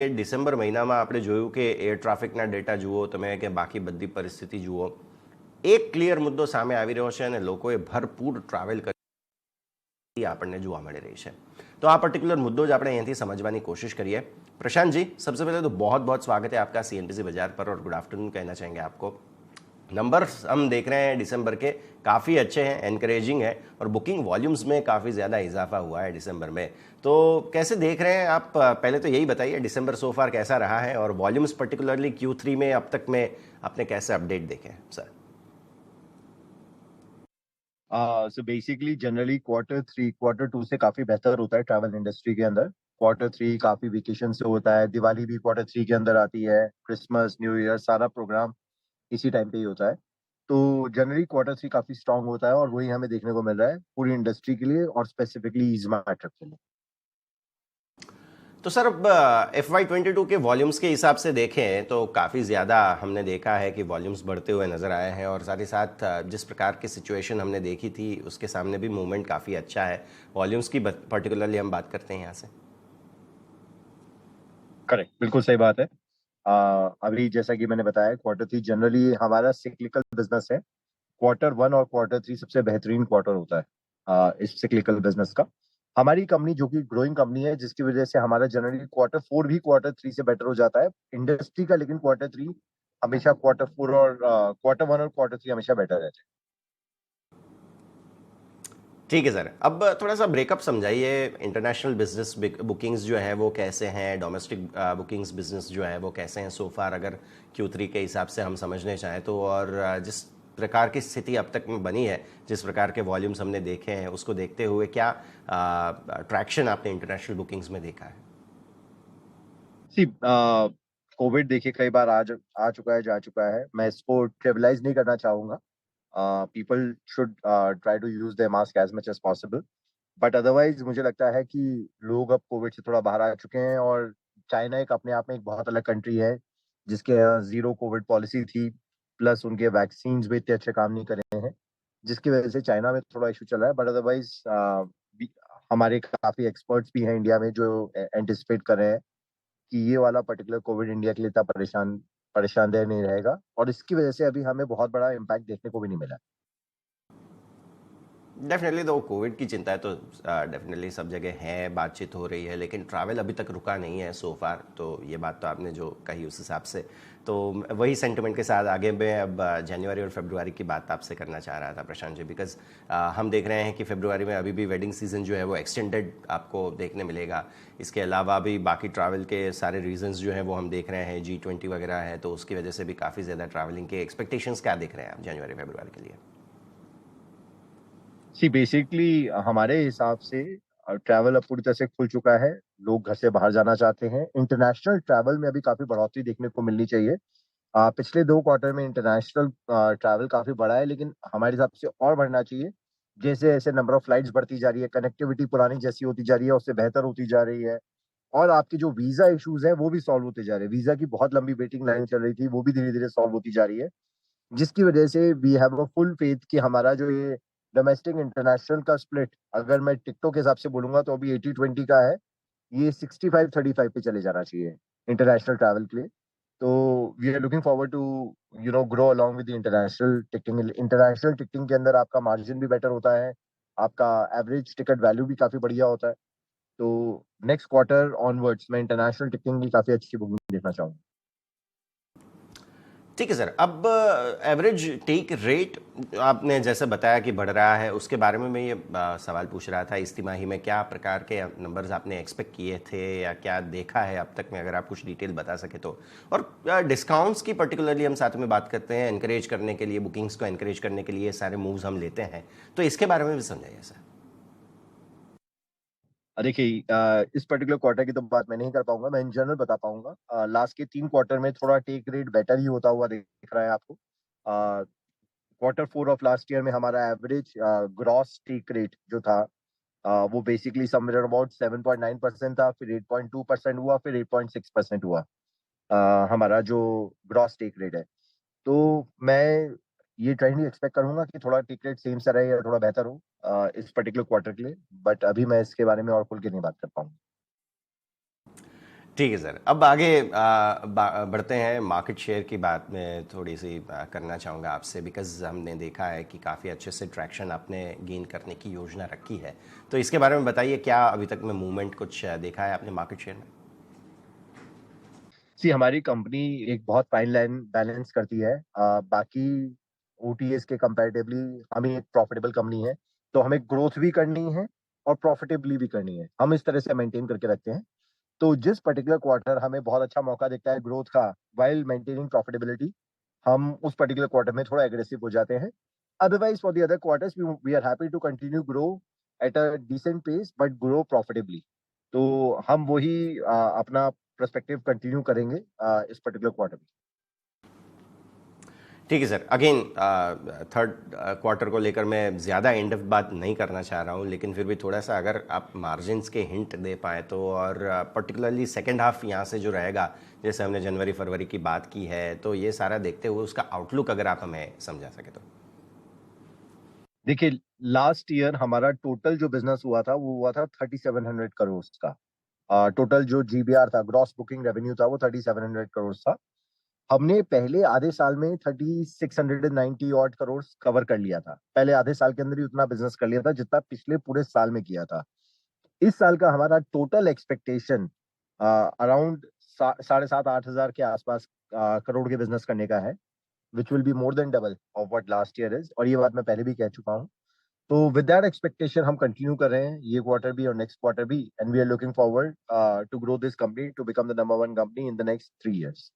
કે ડિસેમ્બર મહિનામાં આપણે જોયું કે એર ટ્રાફિકના ડેટા જુઓ તમે કે બાકી બધી પરિસ્થિતિ જુઓ, એક ક્લિયર મુદ્દો સામે આવી રહ્યો છે અને લોકોએ ભરપૂર ટ્રાવેલ કરી આપણને જોવા મળી રહી છે. तो आ पर्टिकुलर मुद्दों जो આપણે અહીંયાથી समझवानी कोशिश करिए. प्रशांत जी, सबसे पहले तो बहुत बहुत स्वागत है आपका सीएनबीसी बाजार पर और गुड आफ्टरनून कहना चाहेंगे आपको. नंबर्स हम देख रहे हैं दिसंबर के काफ़ी अच्छे हैं, एनकरेजिंग है और बुकिंग वॉल्यूम्स में काफ़ी ज़्यादा इजाफा हुआ है दिसंबर में. तो कैसे देख रहे हैं आप? पहले तो यही बताइए दिसंबर सो फार कैसा रहा है और वॉल्यूम्स पर्टिकुलरली Q3 में अब तक में आपने कैसे अपडेट देखे हैं sir? So basically generally Q3 Q2 से काफी बेहतर होता है ट्रैवल इंडस्ट्री के अंदर. Q3 काफी वेकेशन से होता है. दिवाली भी Q3 के अंदर आती है. क्रिसमस, न्यू ईयर, सारा प्रोग्राम इसी टाइम पे ही होता है. तो जनरली Q3 काफी स्ट्रांग होता है और वही हमें देखने को मिल रहा है पूरी इंडस्ट्री के लिए और स्पेसिफिकली ईज़मा ट्रिप के लिए. तो सर अब FY22 के वॉल्यूम्स के हिसाब से देखें तो काफ़ी ज़्यादा हमने देखा है कि वॉल्यूम्स बढ़ते हुए नज़र आए हैं और साथ ही साथ जिस प्रकार की सिचुएशन हमने देखी थी उसके सामने भी मूवमेंट काफ़ी अच्छा है. वॉल्यूम्स की पर्टिकुलरली हम बात करते हैं यहाँ से. करेक्ट, बिल्कुल सही बात है. अभी जैसा कि मैंने बताया Q3 जनरली हमारा सिक्लिकल बिजनेस है. Q1 और Q3 सबसे बेहतरीन क्वार्टर होता है इस सिक्लिकल बिजनेस का. हमारी कंपनी जो कि ग्रोइंग कंपनी है जिसकी वजह से हमारा जनरली Q4 भी Q3 से बेटर हो जाता है इंडस्ट्री का. लेकिन Q3 हमेशा Q4 और Q1 और Q3 हमेशा बेटर रहते हैं. ठीक है सर, अब थोड़ा सा ब्रेकअप समझाइए. इंटरनेशनल बिजनेस बुकिंग्स जो है वो कैसे हैं, डोमेस्टिक बुकिंग्स बिजनेस जो है वो कैसे हैं सो फार अगर Q3 के हिसाब से हम समझने चाहें तो, और जिस प्रकार की स्थिति अब तक में बनी है, जिस प्रकार के वॉल्यूम्स हमने देखे हैं उसको देखते हुए क्या ट्रैक्शन आपने इंटरनेशनल बुकिंग्स में देखा है? सी कोविड देखिए कई बार आ चुका है, जा चुका है. मैं इसको ट्रिविलाइज नहीं करना चाहूंगा. People should try to use their mask as much as possible. But otherwise मुझे लगता है कि लोग अब कोविड से थोड़ा बाहर आ चुके हैं और चाइना एक अपने आप में एक बहुत अलग कंट्री है जिसके जीरो कोविड पॉलिसी थी. प्लस उनके वैक्सीन भी इतने अच्छे काम नहीं कर रहे हैं जिसकी वजह से चाइना में थोड़ा इशू चल रहा है. बट अदरवाइज हमारे काफी एक्सपर्ट्स भी हैं इंडिया में जो एंटिसिपेट कर रहे हैं कि ये वाला पर्टिकुलर कोविड इंडिया के लिए इतना परेशानदेह नहीं रहेगा और इसकी वजह से अभी हमें बहुत बड़ा इम्पैक्ट देखने को भी नहीं मिला. डेफिनेटली तो कोविड की चिंता है तो डेफिनेटली सब जगह है, बातचीत हो रही है, लेकिन ट्रैवल अभी तक रुका नहीं है सो फार. तो ये बात तो आपने जो कही उस हिसाब से तो वही सेंटिमेंट के साथ आगे मैं अब जनवरी और फरवरी की बात आपसे करना चाह रहा था प्रशांत जी, बिकॉज हम देख रहे हैं कि फरवरी में अभी भी वेडिंग सीजन जो है वो एक्सटेंडेड आपको देखने मिलेगा. इसके अलावा भी बाकी ट्रैवल के सारे रीजंस जो हैं वो हम देख रहे हैं, G20 वगैरह है तो उसकी वजह से भी काफ़ी ज़्यादा ट्रैवलिंग के एक्सपेक्टेशंस क्या देख रहे हैं आप जनवरी फरवरी के लिए? सी बेसिकली हमारे हिसाब से ट्रैवल अब पूरी तरह से खुल चुका है. लोग घर से बाहर जाना चाहते हैं. इंटरनेशनल ट्रैवल में अभी काफी बढ़ोतरी देखने को मिलनी चाहिए. पिछले 2 क्वार्टर में इंटरनेशनल ट्रैवल काफी बढ़ा है लेकिन हमारे हिसाब से और बढ़ना चाहिए. जैसे जैसे नंबर ऑफ फ्लाइट्स बढ़ती जा रही है, कनेक्टिविटी पुरानी जैसी होती जा रही है उससे बेहतर होती जा रही है और आपके जो वीजा इश्यूज हैं वो भी सॉल्व होते जा रहे हैं. वीजा की बहुत लंबी वेटिंग लाइन चल रही थी वो भी धीरे धीरे सॉल्व होती जा रही है जिसकी वजह से we have a full faith कि हमारा जो ये डोमेस्टिक इंटरनेशनल का स्प्लिट अगर मैं टिकटों के हिसाब से बोलूंगा तो अभी 80-20 का है. ये 65-35 पे चले जाना चाहिए इंटरनेशनल ट्रैवल के लिए. तो we are looking forward to grow along with the international ticketing. International ticketing के अंदर आपका मार्जिन भी बेटर होता है, आपका एवरेज टिकट वैल्यू भी काफी बढ़िया होता है. तो नेक्स्ट क्वार्टर ऑनवर्ड्स मैं इंटरनेशनल टिकटिंग की काफी अच्छी बुकिंग देखना चाहूंगा. ठीक है सर, अब एवरेज टेक रेट आपने जैसे बताया कि बढ़ रहा है, उसके बारे में मैं ये सवाल पूछ रहा था. इस तिमाही में क्या प्रकार के नंबर्स आपने एक्सपेक्ट किए थे या क्या देखा है अब तक में, अगर आप कुछ डिटेल बता सके तो. और डिस्काउंट्स की पर्टिकुलरली हम साथ में बात करते हैं, एनकरेज करने के लिए, बुकिंग्स को एनकरेज करने के लिए सारे मूव्स हम लेते हैं, तो इसके बारे में भी समझाइए सर. देखिए इस पर्टिकुलर क्वार्टर की तो बात मैं नहीं कर पाऊंगा. मैं इन जनरल बता पाऊंगा. लास्ट के 3 क्वार्टर में थोड़ा टेक रेट बेटर ही होता हुआ दिख रहा है आपको. Q4 ऑफ लास्ट ईयर में हमारा एवरेज ग्रॉस टेक रेट जो था वो बेसिकली समवेयर अबाउट 7.9% था. फिर 8.2% हुआ, फिर 8.6% हुआ. हमारा जो ग्रॉस टेक रेट है. तो मैं ये ट्रेंड ही एक्सपेक्ट करूंगा कि थोड़ा टेक रेट सेम सा रहे या थोड़ा बेहतर हो इस पर्टिकुलर क्वार्टर के लिए. बट अभी मैं इसके बारे में और खुल के नहीं बात कर पाऊंगा. ठीक है सर, अब आगे बढ़ते हैं। मार्केट शेयर की बात मैं थोड़ी सी करना चाहूँगा आपसे, बिकॉज़ हमने देखा है कि काफ़ी अच्छे से ट्रैक्शन आपने गेन करने की योजना रखी है। तो इसके बारे में बताइए, क्या अभी तक में मूवमेंट कुछ देखा है आपने मार्केट शेयर में? हमारी कंपनी एक बहुत फाइन लाइन बैलेंस करती है। बाकी ओटीएस के कंपैरेटिवली हम ही एक प्रॉफिटेबल कंपनी है, तो हमें ग्रोथ भी करनी है और प्रॉफिटेबली भी करनी है। हम इस तरह से मेंटेन करके रखते हैं। तो जिस पर्टिकुलर क्वार्टर हमें बहुत अच्छा मौका दिखता है ग्रोथ का व्हाइल मेंटेनिंग प्रॉफिटेबिलिटी, हम उस पर्टिकुलर क्वार्टर में थोड़ा एग्रेसिव हो जाते हैं। Otherwise for the other quarters we are happy to continue grow at a decent pace but grow profitably. तो हम वही अपना पर्सपेक्टिव कंटिन्यू करेंगे इस पर्टिकुलर क्वार्टर में। ठीक है सर, अगेन थर्ड क्वार्टर को लेकर मैं ज़्यादा इन डेप्थ बात नहीं करना चाह रहा हूँ, लेकिन फिर भी थोड़ा सा अगर आप मार्जिन्स के हिंट दे पाएँ तो, और पर्टिकुलरली सेकेंड हाफ यहाँ से जो रहेगा, जैसे हमने जनवरी फरवरी की बात की है, तो ये सारा देखते हुए उसका आउटलुक अगर आप हमें समझा सके तो। देखिए, लास्ट ईयर हमारा टोटल जो बिजनेस हुआ था वो हुआ था 3700 करोड़ का। टोटल जो जीबीआर था, ग्रॉस बुकिंग रेवेन्यू था, वो 3700 करोड़ था। हमने पहले आधे साल में 3690 ऑड करोड़ कवर कर लिया था। पहले आधे साल के अंदर ही उतना बिजनेस कर लिया था जितना पिछले पूरे साल में किया था। इस साल का हमारा टोटल एक्सपेक्टेशन अराउंड 7,500-8,000 के आसपास करोड़ के बिजनेस करने का है, which will be more than double of what last year is. और ये बात मैं पहले भी कह चुका हूँ। तो विद दैट एक्सपेक्टेशन हम कंटिन्यू कर रहे हैं ये क्वार्टर भी और नेक्स्ट क्वार्टर भी, and we are looking forward to grow this company to become the number one company in the next 3 years।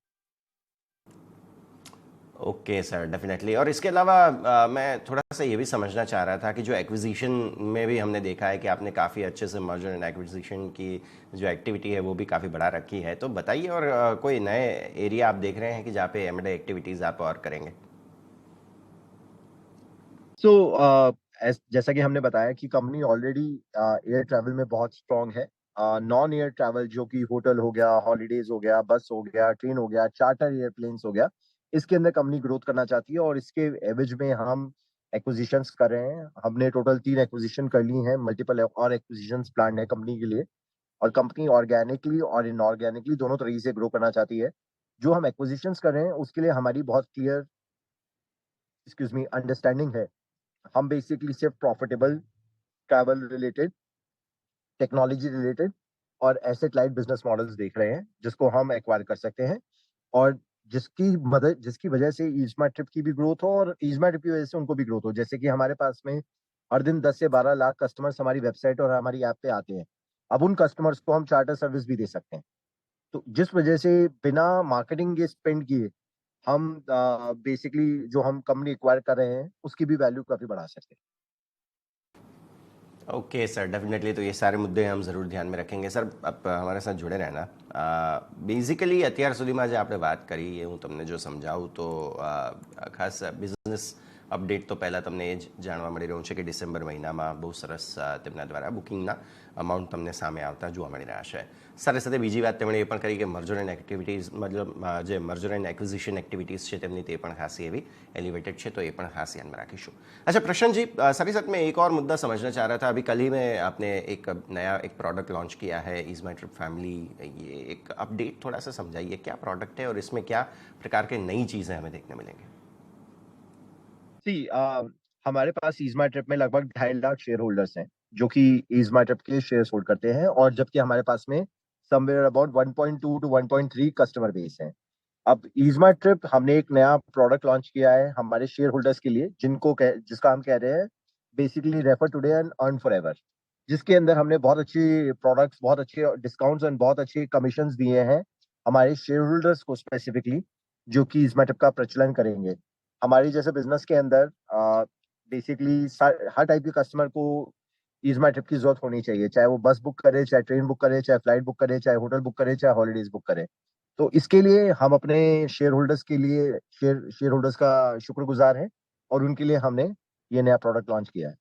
Okay sir, definitely. और इसके अलावा मैं थोड़ा सा ये भी समझना चाह रहा था कि जो एक्विजिशन में भी हमने देखा है कि आपने काफ़ी अच्छे से मर्जर एंड एक्विजिशन की जो एक्टिविटी है वो भी काफ़ी बढ़ा रखी है, तो बताइए। और कोई नए एरिया आप देख रहे हैं कि जहाँ पे एम&ए एक्टिविटीज़ आप और करेंगे? सो जैसा कि हमने बताया कि कंपनी ऑलरेडी एयर ट्रैवल में बहुत स्ट्रांग है। नॉन एयर ट्रैवल जो कि होटल हो गया, हॉलीडेज हो गया, बस हो गया, ट्रेन हो गया, चार्टर एयरप्लेन्स हो गया, इसके अंदर कंपनी ग्रोथ करना चाहती है और इसके एवज में हम एक्विजिशंस कर रहे हैं। हमने टोटल 3 एक्विजिशन कर ली हैं, मल्टीपल और एक्विजिशंस प्लान है कंपनी के लिए। और कंपनी ऑर्गेनिकली और इनऑर्गेनिकली दोनों तरीके से ग्रो करना चाहती है। जो हम एक्विजिशंस कर रहे हैं उसके लिए हमारी बहुत क्लियर एक्सक्यूज मी अंडरस्टैंडिंग है। हम बेसिकली सिर्फ profitable travel related, technology related और एसेट लाइट बिजनेस मॉडल्स देख रहे हैं जिसको हम एक्वायर कर सकते हैं, और जिसकी वजह से ईजमा ट्रिप की भी ग्रोथ हो और ईजमा ट्रिप की वजह से उनको भी ग्रोथ हो। जैसे कि हमारे पास में हर दिन 10 से 12 लाख कस्टमर्स हमारी वेबसाइट और हमारी ऐप पे आते हैं। अब उन कस्टमर्स को हम चार्टर सर्विस भी दे सकते हैं। तो जिस वजह से बिना मार्केटिंग के स्पेंड किए हम बेसिकली जो हम कंपनी एक्वायर कर रहे हैं उसकी भी वैल्यू काफी बढ़ा सकते हैं। Okay sir, definitely. तो ये सारे मुद्दे हम ज़रूर ध्यान में रखेंगे सर। आप हमारे साथ जुड़े रहना। બેઝિકલી અત્યાર સુધીમાં જે આપણે વાત કરી એ હું તમને જો સમજાવું તો ખાસ બિઝનેસ અપડેટ તો પહેલાં તમને એ જ જાણવા મળી રહ્યું છે કે ડિસેમ્બર મહિનામાં બહુ સરસ તેમના દ્વારા બુકિંગના અમાઉન્ટ તમને સામે આવતા જોવા મળી રહ્યા છે। સાથે સાથે બીજી વાત તેમણે એ પણ કરી કે મર્જર એન્ડ એક્ટિવિટીઝ, મતલબ જે મર્જર એન્ડ એક્વિઝિશન એક્ટિવિટીઝ છે તેમની તે પણ ખાસી એવી એલિવેટેડ છે, તો એ પણ ખાસ ध्यान में रखीशू। अच्छा प्रशांत जी, साथ ही साथ मैं एक और मुद्दा समझना चाह रहा था। अभी कल ही में आपने एक नया एक प्रोडक्ट लॉन्च किया है, इज माई ट्रिप फैमिली। ये एक अपडेट थोड़ा सा समझाइए, क्या प्रोडक्ट है और इसमें क्या प्रकार के नई चीज़ें हमें देखने मिलेंगे? सी हमारे पास ईजमा ट्रिप में लगभग 2.5 लाख शेयर होल्डर्स हैं जो कि ईजमा ट्रिप के शेयर होल्ड करते हैं, और जबकि हमारे पास में somewhere about 1.2 to 1.3 customer base है। अब ईजमा ट्रिप हमने एक नया प्रोडक्ट लॉन्च किया है हमारे शेयर होल्डर्स के लिए, जिसका हम कह रहे हैं basically refer today and earn for ever, जिसके अंदर हमने बहुत अच्छी प्रोडक्ट्स, बहुत अच्छे डिस्काउंट्स एंड बहुत अच्छे कमीशंस दिए हैं हमारे शेयर होल्डर्स को स्पेसिफिकली, जो कि ईजमा ट्रिप का प्रचलन करेंगे। हमारी जैसे बिजनेस के अंदर बेसिकली हर टाइप के कस्टमर को ईजमा ट्रिप की जरूरत होनी चाहिए, चाहे वो बस बुक करे, चाहे ट्रेन बुक करे, चाहे फ्लाइट बुक करे, चाहे होटल बुक करे, चाहे हॉलीडेज बुक करे। तो इसके लिए हम अपने शेयर होल्डर्स के लिए शेयर होल्डर्स का शुक्रगुजार हैं और उनके लिए हमने ये नया प्रोडक्ट लॉन्च किया है।